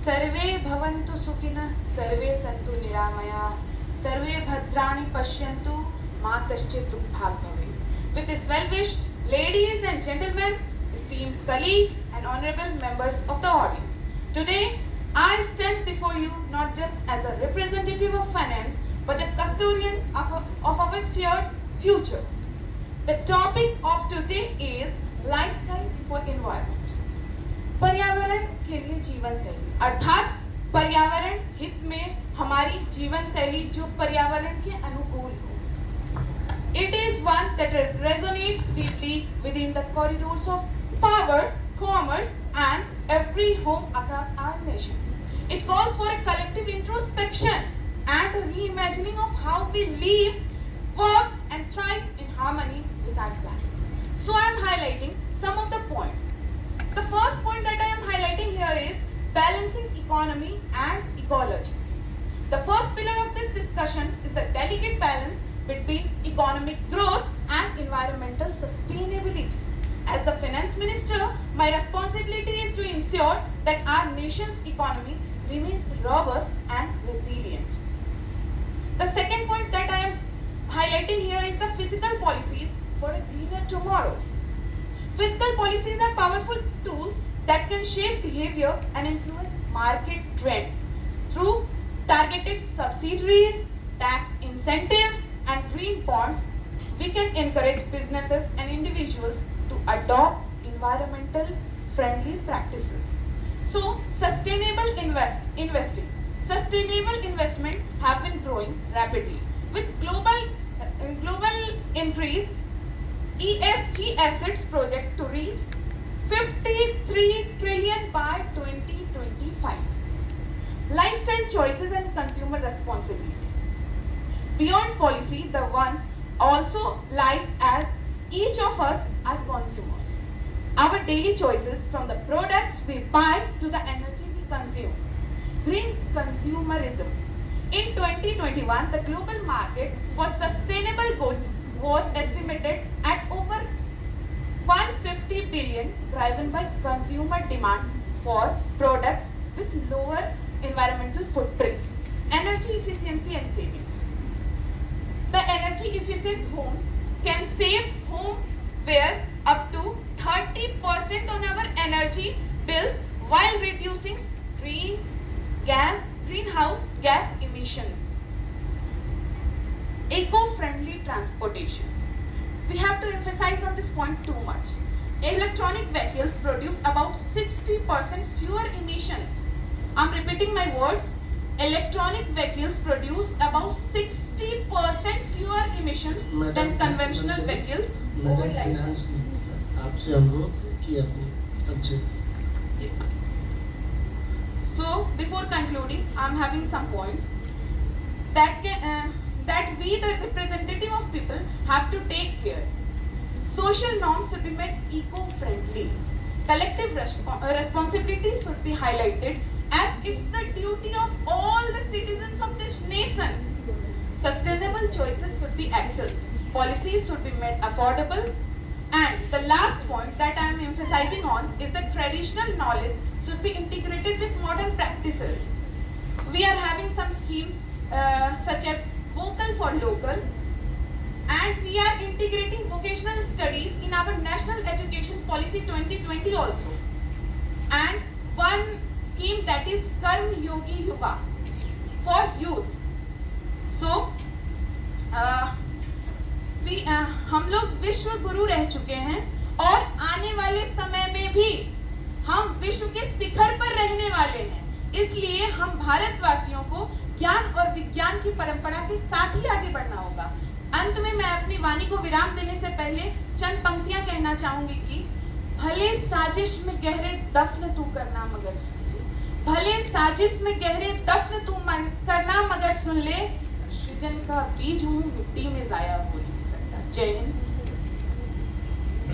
सर्वे भवन्तु सुखिनः, सर्वे सन्तु निरामयाः, सर्वे भद्राणि पश्यन्तु, मा कश्चित् दुःखभाग् भवेत्. With this well wish, ladies and gentlemen, esteemed colleagues and honorable members of the audience, today I stand before you not just as a representative of finance, but a custodian of our shared future. The topic of today is lifestyle for environment. पर्यावरण के लिए जीवन शैली, अर्थात पर्यावरण हित में हमारी जीवन शैली जो पर्यावरण के अनुकूल हो. It is one that resonates deeply within the corridors of power, commerce, and every home across our nation. It calls for a collective introspection and a reimagining of how we live, work, and thrive in harmony with our planet. So I am highlighting some of the points. The first point that I am highlighting here is balancing economy and ecology. The first pillar of this discussion is the delicate balance between economic growth and environmental sustainability. As the finance minister, my responsibility is to ensure that our nation's economy remains robust and resilient. The second point that I am highlighting here is the fiscal policies for a greener tomorrow. Fiscal policies are powerful tools that can shape behavior and influence market trends. Through targeted subsidies, tax incentives, and green bonds, we can encourage businesses and individuals to adopt environmental friendly practices. So, sustainable investing. Sustainable investment have been growing rapidly. With global increase, ESG assets project to reach 53 trillion by 2025. Lifestyle choices and consumer responsibility. Beyond policy, the ones also lies as each of us are consumers. Our daily choices from the products we buy to the energy we consume. Green consumerism. In 2021, the global market for sustainable goods was estimated at over 150 billion, driven by consumer demands for products with lower environmental footprints. Energy efficiency and savings. The energy efficient homes can save home where up to 30% on our energy bills while reducing greenhouse gas emissions. Eco-friendly transportation. We have to emphasize on this point too much. Electronic vehicles produce about 60% fewer emissions. I'm repeating my words. Electronic vehicles produce about 60% fewer emissions than conventional vehicles. आपसे अनुरोध है कि अपनी अच्छे. Yes. So before concluding, I'm having some points that we, the representative of people, have to take care. Social norms should be made eco-friendly. Collective responsibilities should be highlighted as it's the duty of all the citizens of this nation. Sustainable choices should be accessed. Policies should be made affordable. And the last point that I am emphasizing on is that traditional knowledge should be integrated with modern practices. We are having some schemes such as Vocal for Local, and we are integrating vocational studies in our National Education Policy 2020 also. And one scheme that is Karm Yogi Yuva for youth. So, हम लोग विश्व गुरु रह चुके हैं और आने वाले समय में भी हम विश्व के शिखर पर रहने वाले हैं. इसलिए हम भारतवासियों को ज्ञान और विज्ञान की परंपरा के साथ ही आगे बढ़ना होगा. अंत में मैं अपनी वाणी को विराम देने से पहले चंद पंक्तियां कहना चाहूंगी कि भले साजिश में गहरे दफन तू करना मगर सुन ले. भले साजिश में गहरे दफन तू करना मगर सुन ले. सृजन का बीज हूँ, मिट्टी में जाया हो नहीं सकता. जय हिंद.